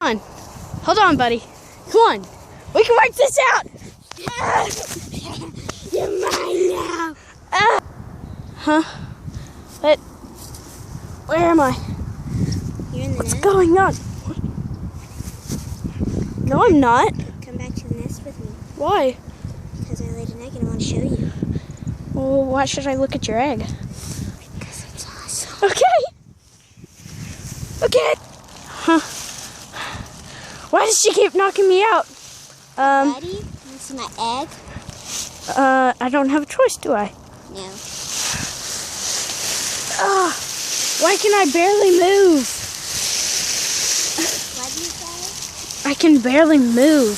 on. Hold on, buddy. Come on. We can work this out. You're mine now. Huh? But where am I? You're in the What's nest. going on? No, I'm not. Come back to the nest with me. Why? Because I laid an egg and I want to show you. Well, why should I look at your egg? Because it's awesome. Okay. Okay. Huh? Why does she keep knocking me out? Buddy, you want to see my egg? I don't have a choice, do I? No. Why can I barely move? What do you say? I can barely move.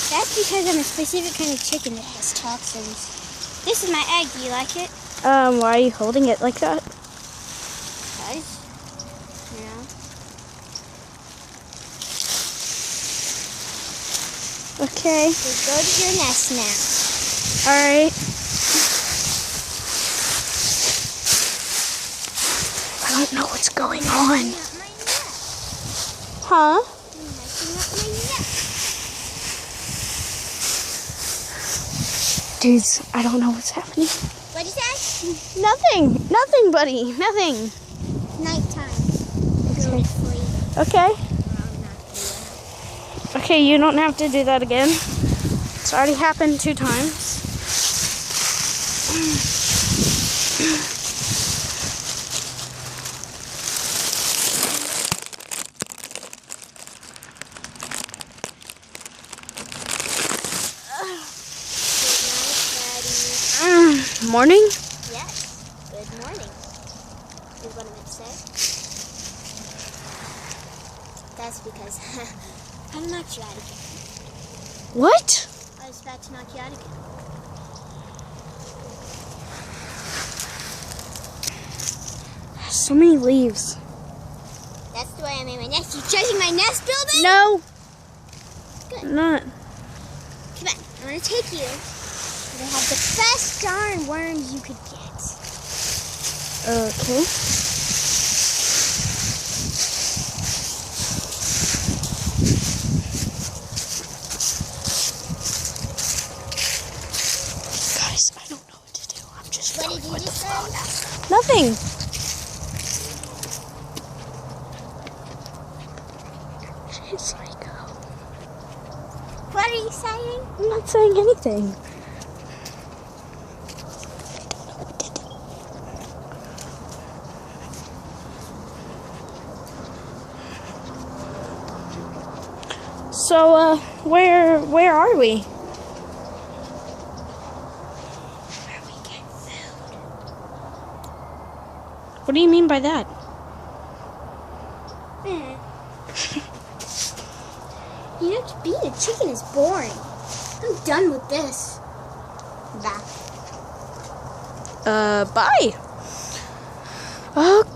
That's because I'm a specific kind of chicken that has toxins. This is my egg. Do you like it? Why are you holding it like that? Because, you know. Okay. Just go to your nest now. All right. I don't know what's going on. Not my nest. Huh? You're messing up my nest. Dudes, I don't know what's happening. What is that? Nothing. Nothing, buddy. Nothing. Nighttime. Okay. Go to sleep. Okay. Well, I'm not doing Okay, you don't have to do that again. It's already happened 2 times. Morning? Yes. Good morning. Is what I meant to say. That's because I'm knocked you out again. What? I was about to knock you out again. So many leaves. That's the way I made my nest. You judging my nest building? No. Good. I'm not. Come on. I'm going to take you. They have the best darn worms you could get. Okay. Guys, I don't know what to do. I'm just What going did you with the just flow say? now. Nothing. She's psycho. What are you saying? I'm not saying anything. So, where are we? Where we get food. What do you mean by that? You know, being a chicken is boring. I'm done with this. Bye. Bye. Okay.